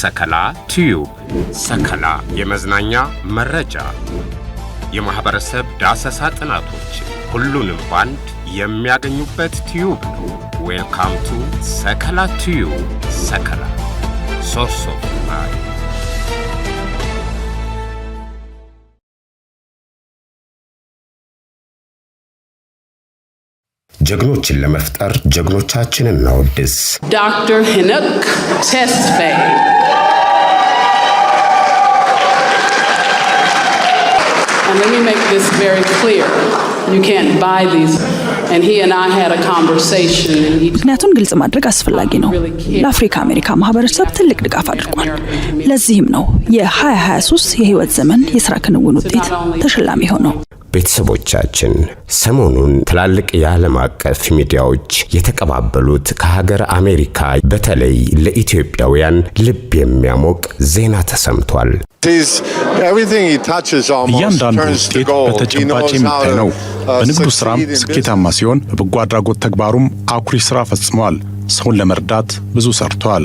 ሰከላ ቲዩብ ሰከላ የመዝናኛ መረጃ የማህበረሰብ ዳሰሳ ጥናቶች ሁሉንም ባንድ የሚያገኙበት ቲዩብ ነው። ዌልካም ቱ ሰከላ ቲዩብ ሰከላ ሶርስ ኦፍ ላይፍ። ጀግኖችን ለመፍጠር ጀግኖቻችንን እናወድስ። Dr. Henok Tesfaye. And let me make this very clear. You can't buy these. And he and I had a conversation. ምክንያቱም ግልጽ ማድረግ አስፈላጊ ነው። ለአፍሪካ አሜሪካ ማህበረሰብ ትልቅ ድጋፍ አድርጓል። ለዚህም ነው የ2023 የህይወት ዘመን የሥራ ክንውን ውጤት ተሸላሚ ሆነው። ቤተሰቦቻችን ሰሞኑን ትላልቅ የዓለም አቀፍ ሚዲያዎች የተቀባበሉት ከሀገር አሜሪካ በተለይ ለኢትዮጵያውያን ልብ የሚያሞቅ ዜና ተሰምቷል። እያንዳንዱ ውጤት በተጨባጭ የሚታይ ነው። በንግዱ ስራም ስኬታማ ሲሆን፣ በበጎ አድራጎት ተግባሩም አኩሪ ስራ ፈጽሟል። ሰውን ለመርዳት ብዙ ሰርቷል።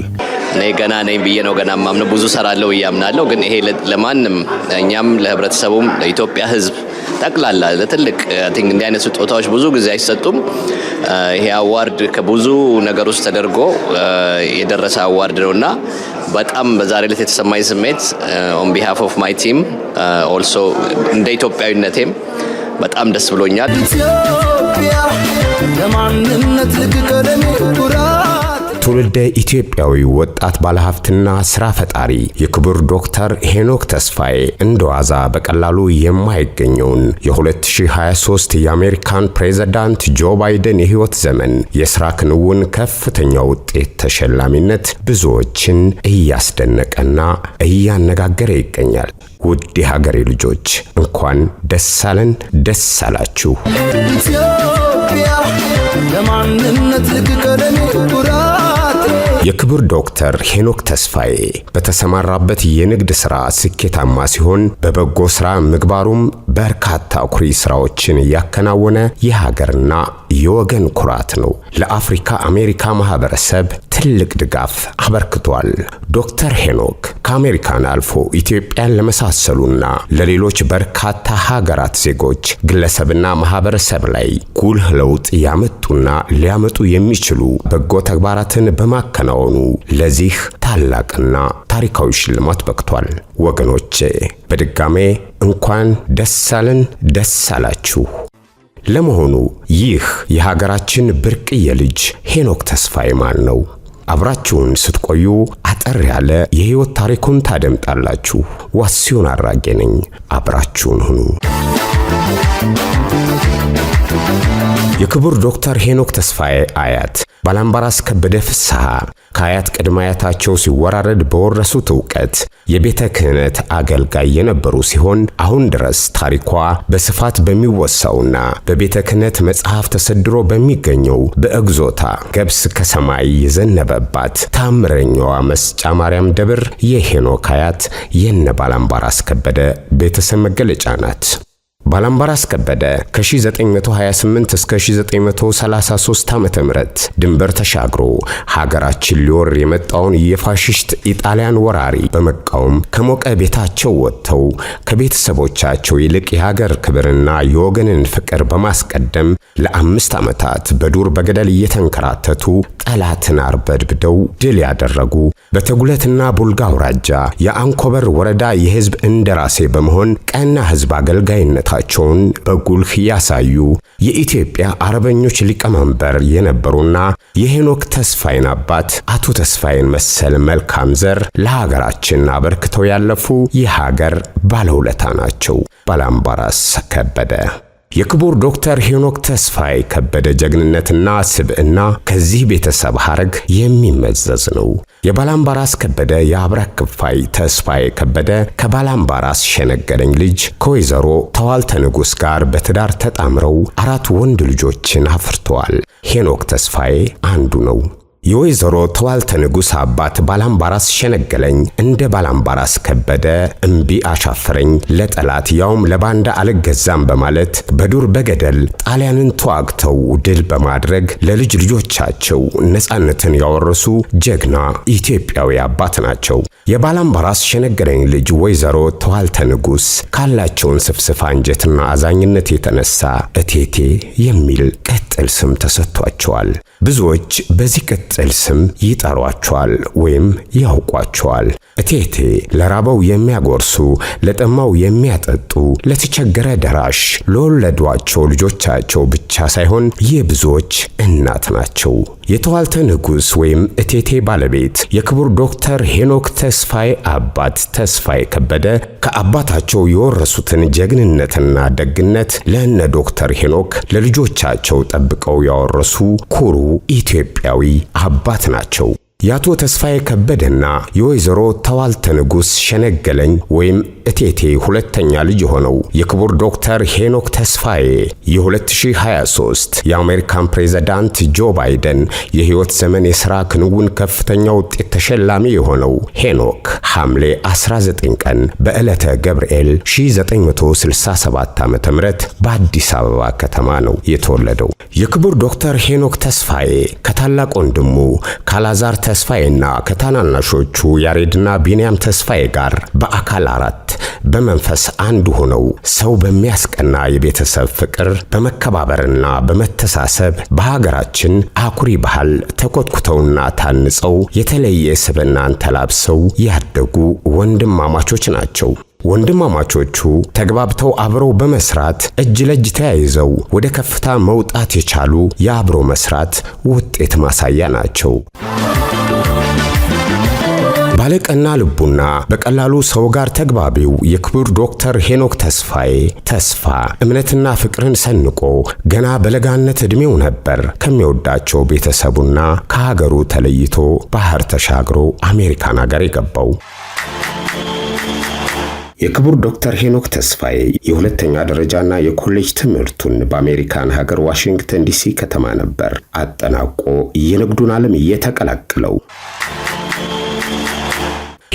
እኔ ገና ነኝ ብዬ ነው ገና ማምነው ብዙ ሰራለው ያምናለው። ግን ይሄ ለማንም እኛም ለህብረተሰቡም ለኢትዮጵያ ህዝብ ጠቅላላ ለትልቅ እንዲህ አይነት ስጦታዎች ብዙ ጊዜ አይሰጡም። ይሄ አዋርድ ከብዙ ነገር ውስጥ ተደርጎ የደረሰ አዋርድ ነውና በጣም በዛሬ ዕለት የተሰማኝ ስሜት on behalf of my team also እንደ ኢትዮጵያዊነቴም በጣም ደስ ብሎኛል። ትውልደ ኢትዮጵያዊ ወጣት ባለሀብትና ስራ ፈጣሪ የክቡር ዶክተር ሄኖክ ተስፋዬ እንደዋዛ በቀላሉ የማይገኘውን የ2023 የአሜሪካን ፕሬዝዳንት ጆ ባይደን የህይወት ዘመን የሥራ ክንውን ከፍተኛ ውጤት ተሸላሚነት ብዙዎችን እያስደነቀና እያነጋገረ ይገኛል። ውድ የሀገሬ ልጆች እንኳን ደስ አለን ደስ አላችሁ። የክቡር ዶክተር ሄኖክ ተስፋዬ በተሰማራበት የንግድ ሥራ ስኬታማ ሲሆን በበጎ ሥራ ምግባሩም በርካታ ኩሪ ሥራዎችን ያከናወነ የሀገርና የወገን ኩራት ነው። ለአፍሪካ አሜሪካ ማህበረሰብ ትልቅ ድጋፍ አበርክቷል። ዶክተር ሄኖክ ከአሜሪካን አልፎ ኢትዮጵያን ለመሳሰሉና ለሌሎች በርካታ ሀገራት ዜጎች ግለሰብና ማህበረሰብ ላይ ጉልህ ለውጥ ያመጡና ሊያመጡ የሚችሉ በጎ ተግባራትን በማከናወኑ ለዚህ ታላቅና ታሪካዊ ሽልማት በቅቷል። ወገኖቼ በድጋሜ እንኳን ደስ አለን ደስ አላችሁ። ለመሆኑ ይህ የሀገራችን ብርቅዬ ልጅ ሄኖክ ተስፋዬ ማን ነው? አብራችሁን ስትቆዩ አጠር ያለ የህይወት ታሪኩን ታደምጣላችሁ። ዋሲውን አራጌ ነኝ። አብራችሁን ሁኑ። የክቡር ዶክተር ሄኖክ ተስፋዬ አያት ባላምባራስ ከበደ ፍስሐ ከአያት ቅድመ አያታቸው ሲወራረድ በወረሱት ዕውቀት የቤተ ክህነት አገልጋይ የነበሩ ሲሆን አሁን ድረስ ታሪኳ በስፋት በሚወሳውና በቤተ ክህነት መጽሐፍ ተሰድሮ በሚገኘው በእግዞታ ገብስ ከሰማይ የዘነበባት ታምረኛዋ መስጫ ማርያም ደብር የሄኖክ አያት የነ ባላምባራስ ከበደ ቤተሰብ መገለጫ ናት። ባላምባራስ ከበደ ከ1928 እስከ 1933 ዓመተ ምህረት ድንበር ተሻግሮ ሀገራችን ሊወር የመጣውን የፋሽስት ኢጣሊያን ወራሪ በመቃወም ከሞቀ ቤታቸው ወጥተው ከቤተሰቦቻቸው ይልቅ የሀገር ክብርና የወገንን ፍቅር በማስቀደም ለ5 ዓመታት በዱር በገደል እየተንከራተቱ ጠላትን አርበድብደው ድል ያደረጉ በተጉለትና ቡልጋ አውራጃ የአንኮበር ወረዳ የህዝብ እንደራሴ በመሆን ቀና ህዝብ አገልጋይነታቸውን በጉልህ ያሳዩ የኢትዮጵያ አርበኞች ሊቀመንበር የነበሩና የሄኖክ ተስፋዬን አባት አቶ ተስፋዬን መሰል መልካም ዘር ለሀገራችን አበርክተው ያለፉ የሀገር ባለውለታ ናቸው። ባላምባራስ ከበደ የክቡር ዶክተር ሄኖክ ተስፋዬ ከበደ ጀግንነትና ስብዕና ከዚህ ቤተሰብ ሐረግ የሚመዘዝ ነው። የባላምባራስ ከበደ የአብራክ ክፋይ ተስፋዬ ከበደ ከባላምባራስ ሸነገለኝ ልጅ ከወይዘሮ ተዋልተ ንጉስ ጋር በትዳር ተጣምረው 4 ወንድ ልጆችን አፍርተዋል። ሄኖክ ተስፋዬ አንዱ ነው። የወይዘሮ ተዋልተ ንጉስ አባት ባላምባራስ ሸነገለኝ እንደ ባላምባራስ ከበደ እምቢ አሻፈረኝ ለጠላት ያውም ለባንዳ አልገዛም በማለት በዱር በገደል ጣሊያንን ተዋግተው ድል በማድረግ ለልጅ ልጆቻቸው ነፃነትን ያወረሱ ጀግና ኢትዮጵያዊ አባት ናቸው። የባላምባራስ ሸነገለኝ ልጅ ወይዘሮ ተዋልተ ንጉስ ካላቸውን ስፍስፍ አንጀትና አዛኝነት የተነሳ እቴቴ የሚል ቅጽል ስም ተሰጥቷቸዋል። ብዙዎች በዚህ ቅጽል ስም ይጠሯቸዋል ወይም ያውቋቸዋል። እቴቴ ለራበው የሚያጎርሱ፣ ለጠማው የሚያጠጡ፣ ለተቸገረ ደራሽ፣ ለወለዷቸው ልጆቻቸው ብቻ ሳይሆን የብዙዎች እናት ናቸው። የተዋልተ ንጉስ ወይም እቴቴ ባለቤት የክቡር ዶክተር ሄኖክ ተስፋዬ አባት ተስፋዬ ከበደ ከአባታቸው የወረሱትን ጀግንነትና ደግነት ለእነ ዶክተር ሄኖክ ለልጆቻቸው ጠብቀው ያወረሱ ኩሩ ኢትዮጵያዊ አባት ናቸው። የአቶ ተስፋዬ ከበደና የወይዘሮ ተዋልተ ንጉስ ሸነገለኝ ወይም እቴቴ ሁለተኛ ልጅ ሆነው የክቡር ዶክተር ሄኖክ ተስፋዬ የ2023 የአሜሪካን ፕሬዝዳንት ጆ ባይደን የህይወት ዘመን የሥራ ክንውን ከፍተኛ ውጤት ተሸላሚ የሆነው ሄኖክ ሐምሌ 19 ቀን በዕለተ ገብርኤል 1967 ዓ.ም በአዲስ አበባ ከተማ ነው የተወለደው። የክቡር ዶክተር ሄኖክ ተስፋዬ ከታላቅ ወንድሙ ካላዛር ተስፋዬና ከታናናሾቹ ያሬድና ቢንያም ተስፋዬ ጋር በአካል 4 በመንፈስ አንድ ሆነው ሰው በሚያስቀና የቤተሰብ ፍቅር በመከባበርና በመተሳሰብ በሀገራችን አኩሪ ባህል ተኮትኩተውና ታንጸው የተለየ ስብዕናን ተላብሰው ያደጉ ወንድማማቾች ናቸው። ወንድማማቾቹ ተግባብተው አብረው በመስራት እጅ ለእጅ ተያይዘው ወደ ከፍታ መውጣት የቻሉ የአብሮ መስራት ውጤት ማሳያ ናቸው። ባለቀና ልቡና በቀላሉ ሰው ጋር ተግባቢው የክቡር ዶክተር ሄኖክ ተስፋዬ ተስፋ እምነትና ፍቅርን ሰንቆ ገና በለጋነት ዕድሜው ነበር ከሚወዳቸው ቤተሰቡና ከሀገሩ ተለይቶ ባህር ተሻግሮ አሜሪካን ሀገር የገባው። የክቡር ዶክተር ሄኖክ ተስፋዬ የሁለተኛ ደረጃና የኮሌጅ ትምህርቱን በአሜሪካን ሀገር ዋሽንግተን ዲሲ ከተማ ነበር አጠናቆ የንግዱን ዓለም የተቀላቀለው።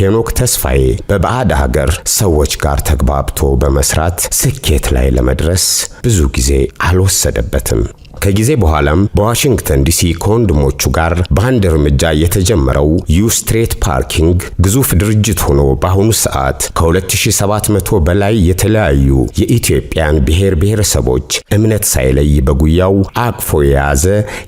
ሄኖክ ተስፋዬ በባዕድ ሀገር ሰዎች ጋር ተግባብቶ በመስራት ስኬት ላይ ለመድረስ ብዙ ጊዜ አልወሰደበትም። ከጊዜ በኋላም በዋሽንግተን ዲሲ ከወንድሞቹ ጋር በአንድ እርምጃ የተጀመረው ዩስትሬት ፓርኪንግ ግዙፍ ድርጅት ሆኖ በአሁኑ ሰዓት ከ2700 በላይ የተለያዩ የኢትዮጵያን ብሔር ብሔረሰቦች እምነት ሳይለይ በጉያው አቅፎ የያዘ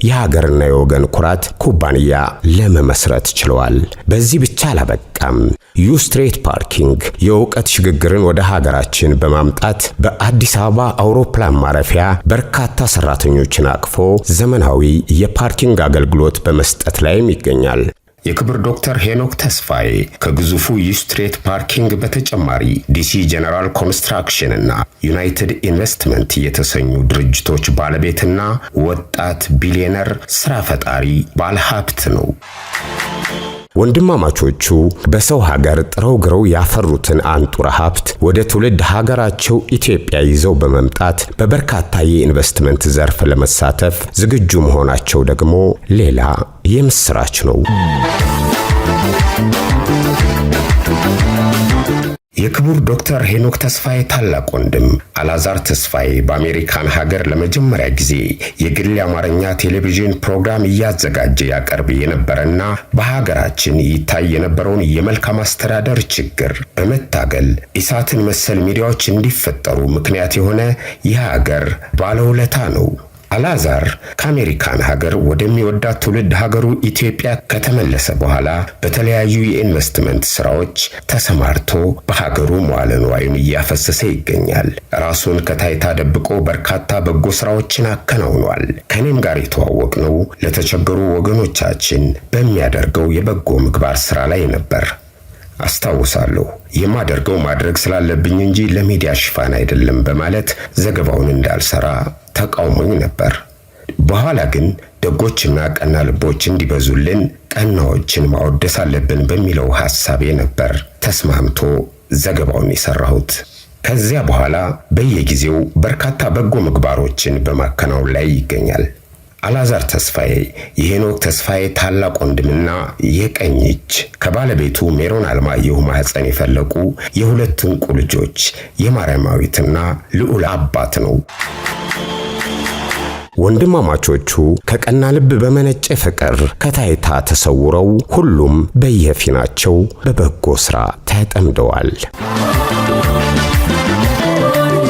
የሀገርና የወገን ኩራት ኩባንያ ለመመስረት ችለዋል። በዚህ ብቻ አላበቃም። ዩስትሬት ፓርኪንግ የእውቀት ሽግግርን ወደ ሀገራችን በማምጣት በአዲስ አበባ አውሮፕላን ማረፊያ በርካታ ሰራተኞችን አቅፎ ዘመናዊ የፓርኪንግ አገልግሎት በመስጠት ላይም ይገኛል። የክቡር ዶክተር ሄኖክ ተስፋዬ ከግዙፉ ዩስትሬት ፓርኪንግ በተጨማሪ ዲሲ ጀነራል ኮንስትራክሽን እና ዩናይትድ ኢንቨስትመንት የተሰኙ ድርጅቶች ባለቤትና ወጣት ቢሊዮነር ስራ ፈጣሪ ባለሀብት ነው። ወንድማማቾቹ በሰው ሀገር ጥረው ግረው ያፈሩትን አንጡራ ሀብት ወደ ትውልድ ሀገራቸው ኢትዮጵያ ይዘው በመምጣት በበርካታ የኢንቨስትመንት ዘርፍ ለመሳተፍ ዝግጁ መሆናቸው ደግሞ ሌላ የምስራች ነው። የክቡር ዶክተር ሄኖክ ተስፋዬ ታላቅ ወንድም አላዛር ተስፋዬ በአሜሪካን ሀገር ለመጀመሪያ ጊዜ የግል የአማርኛ ቴሌቪዥን ፕሮግራም እያዘጋጀ ያቀርብ የነበረና በሀገራችን ይታይ የነበረውን የመልካም አስተዳደር ችግር በመታገል ኢሳትን መሰል ሚዲያዎች እንዲፈጠሩ ምክንያት የሆነ የሀገር ባለውለታ ነው። አላዛር ከአሜሪካን ሀገር ወደሚወዳት ትውልድ ሀገሩ ኢትዮጵያ ከተመለሰ በኋላ በተለያዩ የኢንቨስትመንት ስራዎች ተሰማርቶ በሀገሩ መዋዕለ ንዋዩን እያፈሰሰ ይገኛል። ራሱን ከታይታ ደብቆ በርካታ በጎ ስራዎችን አከናውኗል። ከኔም ጋር የተዋወቅነው ለተቸገሩ ወገኖቻችን በሚያደርገው የበጎ ምግባር ስራ ላይ ነበር። አስታውሳለሁ። የማደርገው ማድረግ ስላለብኝ እንጂ ለሚዲያ ሽፋን አይደለም በማለት ዘገባውን እንዳልሰራ ተቃውሞኝ ነበር። በኋላ ግን ደጎችና ቀና ልቦች እንዲበዙልን ቀናዎችን ማወደስ አለብን በሚለው ሐሳቤ ነበር ተስማምቶ ዘገባውን የሰራሁት። ከዚያ በኋላ በየጊዜው በርካታ በጎ ምግባሮችን በማከናወን ላይ ይገኛል። አላዛር ተስፋዬ የሄኖክ ተስፋዬ ታላቅ ወንድምና የቀኝ እጅ ከባለቤቱ ሜሮን አለማየሁ ማህፀን የፈለቁ የሁለት እንቁ ልጆች የማርያማዊትና ልዑል አባት ነው። ወንድማማቾቹ ከቀና ልብ በመነጨ ፍቅር ከታይታ ተሰውረው ሁሉም በየፊናቸው በበጎ ሥራ ተጠምደዋል።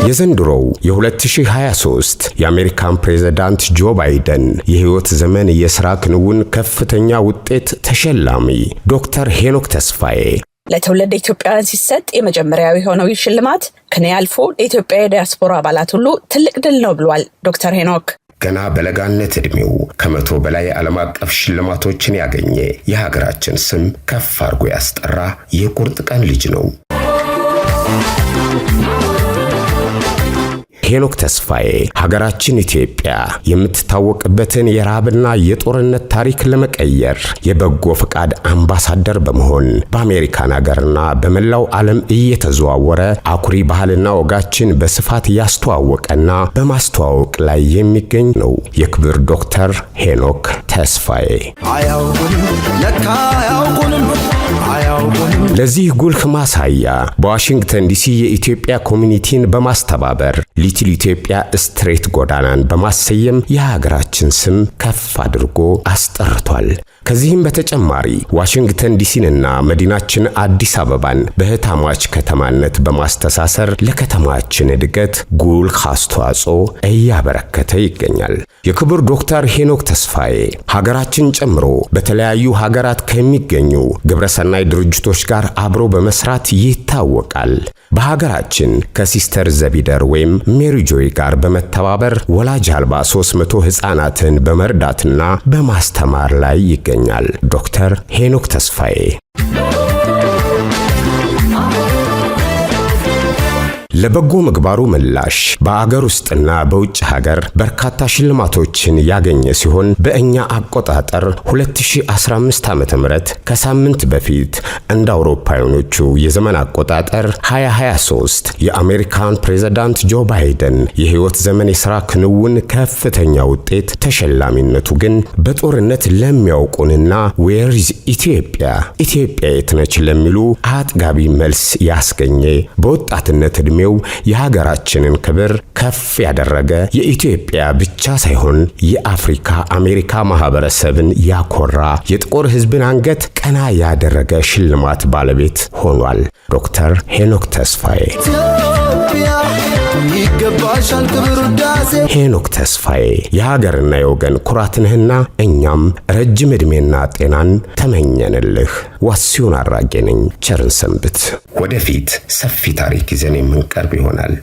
የዘንድሮው የ2023 የአሜሪካን ፕሬዝዳንት ጆ ባይደን የሕይወት ዘመን የሥራ ክንውን ከፍተኛ ውጤት ተሸላሚ ዶክተር ሄኖክ ተስፋዬ ለትውልድ ኢትዮጵያውያን ሲሰጥ የመጀመሪያው የሆነው ሽልማት ከኔ አልፎ ለኢትዮጵያ የዲያስፖራ አባላት ሁሉ ትልቅ ድል ነው ብሏል ዶክተር ሄኖክ። ገና በለጋነት ዕድሜው ከመቶ በላይ ዓለም አቀፍ ሽልማቶችን ያገኘ የሀገራችን ስም ከፍ አድርጎ ያስጠራ የቁርጥ ቀን ልጅ ነው። ሄኖክ ተስፋዬ ሀገራችን ኢትዮጵያ የምትታወቅበትን የራብና የጦርነት ታሪክ ለመቀየር የበጎ ፈቃድ አምባሳደር በመሆን በአሜሪካን ሀገርና በመላው ዓለም እየተዘዋወረ አኩሪ ባህልና ወጋችን በስፋት ያስተዋወቀና በማስተዋወቅ ላይ የሚገኝ ነው። የክብር ዶክተር ሄኖክ ተስፋዬ ለዚህ ጉልህ ማሳያ በዋሽንግተን ዲሲ የኢትዮጵያ ኮሚኒቲን በማስተባበር ሊትል ኢትዮጵያ ስትሬት ጎዳናን በማሰየም የሀገራችን ስም ከፍ አድርጎ አስጠርቷል። ከዚህም በተጨማሪ ዋሽንግተን ዲሲንና መዲናችን አዲስ አበባን በህታማች ከተማነት በማስተሳሰር ለከተማችን እድገት ጉልህ አስተዋጽኦ እያበረከተ ይገኛል። የክብር ዶክተር ሄኖክ ተስፋዬ ሀገራችን ጨምሮ በተለያዩ ሀገራት ከሚገኙ ግብረሰናይ ድርጅቶች ጋር አብሮ በመስራት ይታወቃል። በሀገራችን ከሲስተር ዘቢደር ወይም ሜሪ ጆይ ጋር በመተባበር ወላጅ አልባ 300 ህፃናትን በመርዳትና በማስተማር ላይ ይገኛል። ዶክተር ሄኖክ ተስፋዬ ለበጎ ምግባሩ ምላሽ በአገር ውስጥና በውጭ ሀገር በርካታ ሽልማቶችን ያገኘ ሲሆን በእኛ አቆጣጠር 2015 ዓ.ም ከሳምንት በፊት እንደ አውሮፓውያኖቹ የዘመን አቆጣጠር 2023 የአሜሪካን ፕሬዝዳንት ጆ ባይደን የሕይወት ዘመን የሥራ ክንውን ከፍተኛ ውጤት ተሸላሚነቱ ግን በጦርነት ለሚያውቁንና ዌር ኢዝ ኢትዮጵያ ኢትዮጵያ የት ነች ለሚሉ አጥጋቢ መልስ ያስገኘ በወጣትነት ዕድሜ የሀገራችንን ክብር ከፍ ያደረገ የኢትዮጵያ ብቻ ሳይሆን የአፍሪካ አሜሪካ ማህበረሰብን ያኮራ የጥቁር ሕዝብን አንገት ቀና ያደረገ ሽልማት ባለቤት ሆኗል። ዶክተር ሄኖክ ተስፋዬ ሄኖክ ተስፋዬ የሀገርና የወገን ኩራት ነህና እኛም ረጅም ዕድሜና ጤናን ተመኘንልህ። ዋሲሁን አራጌ ነኝ። ቸርን ሰንብት። ወደፊት ሰፊ ታሪክ ይዘን የምንቀርብ ይሆናል።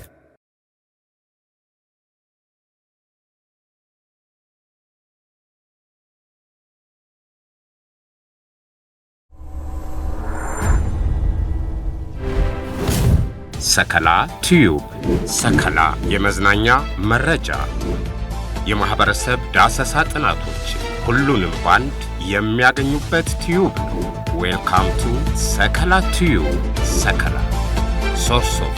ሰከላ ቲዩብ ሰከላ የመዝናኛ መረጃ፣ የማህበረሰብ ዳሰሳ ጥናቶች ሁሉንም ባንድ የሚያገኙበት ቲዩብ ነው። ዌልካም ቱ ሰከላ ቲዩብ። ሰከላ ሶርስ ኦፍ